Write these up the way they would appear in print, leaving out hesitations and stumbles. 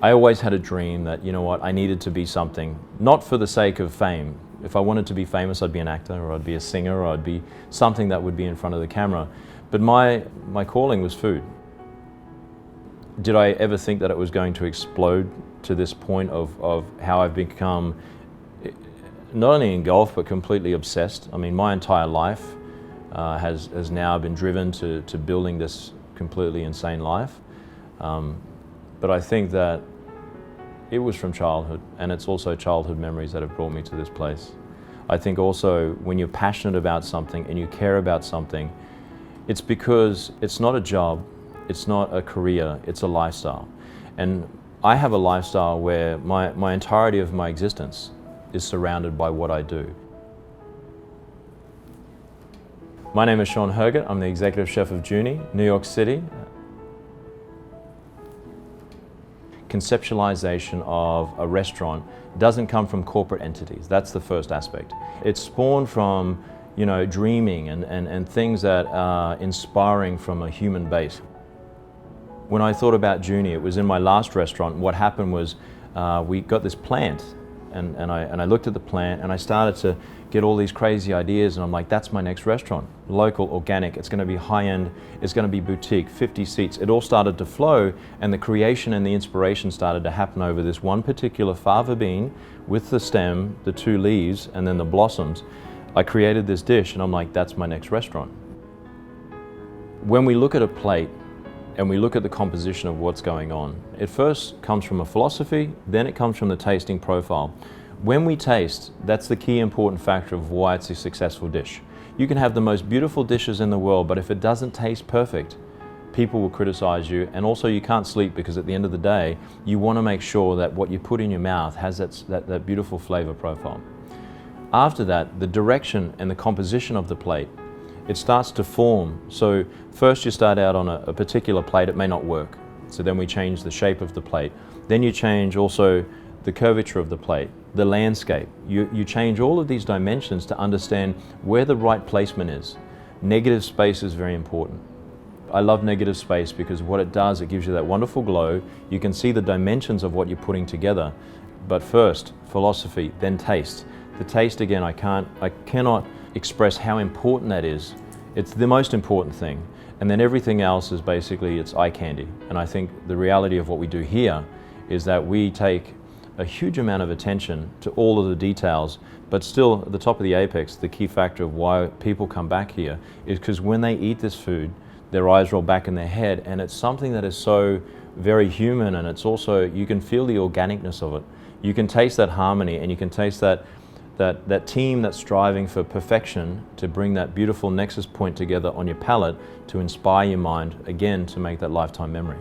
I always had a dream that, you know what, I needed to be something, not for the sake of fame. If I wanted to be famous, I'd be an actor, or I'd be a singer, or I'd be something that would be in front of the camera. But my calling was food. Did I ever think that it was going to explode to this point of how I've become not only engulfed but completely obsessed? I mean, my entire life has now been driven to building this completely insane life. But I think that it was from childhood, and it's also childhood memories that have brought me to this place. I think also when you're passionate about something and you care about something, it's because it's not a job, it's not a career, it's a lifestyle. And I have a lifestyle where my entirety of my existence is surrounded by what I do. My name is Shaun Hergatt. I'm the executive chef of Juni, New York City. Conceptualization of a restaurant doesn't come from corporate entities. That's the first aspect. It's spawned from, you know, dreaming and things that are inspiring from a human base. When I thought about Juni, it was in my last restaurant. What happened was we got this plant, and I looked at the plant and I started to get all these crazy ideas, and I'm like, that's my next restaurant. Local, organic, it's going to be high-end, it's going to be boutique, 50 seats. It all started to flow, and the creation and the inspiration started to happen over this one particular fava bean with the stem, the two leaves, and then the blossoms. I created this dish, and I'm like, that's my next restaurant. When we look at a plate and we look at the composition of what's going on, it first comes from a philosophy, then it comes from the tasting profile. When we taste, that's the key important factor of why it's a successful dish. You can have the most beautiful dishes in the world, but if it doesn't taste perfect, people will criticize you, and also you can't sleep, because at the end of the day, you want to make sure that what you put in your mouth has that beautiful flavor profile. After that, the direction and the composition of the plate, it starts to form. So first you start out on a particular plate, it may not work. So then we change the shape of the plate. Then you change also the curvature of the plate, the landscape. You change all of these dimensions to understand where the right placement is. Negative space is very important. I love negative space because what it does, it gives you that wonderful glow. You can see the dimensions of what you're putting together. But first, philosophy, then taste. The taste, again, I cannot express how important that is. It's the most important thing. And then everything else is basically, it's eye candy. And I think the reality of what we do here is that we take a huge amount of attention to all of the details, but still at the top of the apex, the key factor of why people come back here is because when they eat this food, their eyes roll back in their head, and it's something that is so very human, and it's also, you can feel the organicness of it. You can taste that harmony, and you can taste that team that's striving for perfection to bring that beautiful nexus point together on your palate to inspire your mind, again, to make that lifetime memory.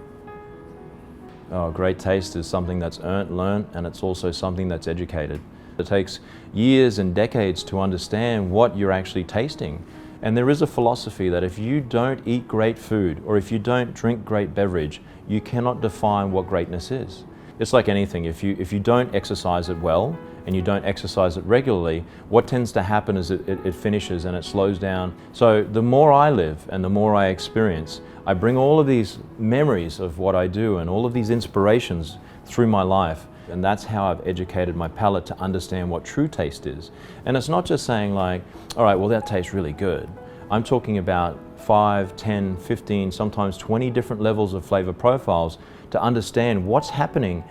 Oh, great taste is something that's learned, and it's also something that's educated. It takes years and decades to understand what you're actually tasting. And there is a philosophy that if you don't eat great food, or if you don't drink great beverage, you cannot define what greatness is. It's like anything. If you don't exercise it well, and you don't exercise it regularly, what tends to happen is it finishes and it slows down. So the more I live and the more I experience, I bring all of these memories of what I do and all of these inspirations through my life. And that's how I've educated my palate to understand what true taste is. And it's not just saying like, all right, well, that tastes really good. I'm talking about 5, 10, 15, sometimes 20 different levels of flavor profiles to understand what's happening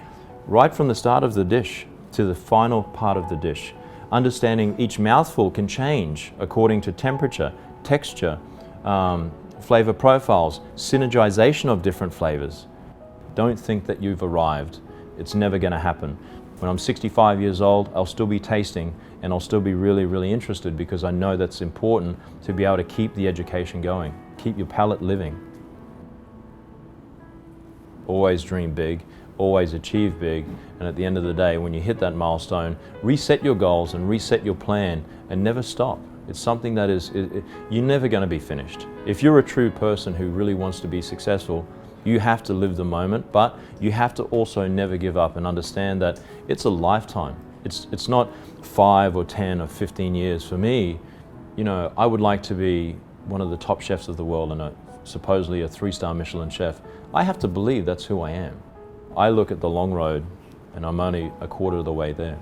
right from the start of the dish to the final part of the dish. Understanding each mouthful can change according to temperature, texture, flavor profiles, synergization of different flavors. Don't think that you've arrived. It's never going to happen. When I'm 65 years old, I'll still be tasting, and I'll still be really, really interested, because I know that's important to be able to keep the education going, keep your palate living. Always dream big, always achieve big, and at the end of the day, when you hit that milestone, reset your goals and reset your plan and never stop. It's something that you're never going to be finished. If you're a true person who really wants to be successful, you have to live the moment, but you have to also never give up and understand that it's a lifetime. It's not 5 or 10 or 15 years. For me, you know, I would like to be one of the top chefs of the world and supposedly a 3-star Michelin chef. I have to believe that's who I am. I look at the long road and I'm only a quarter of the way there.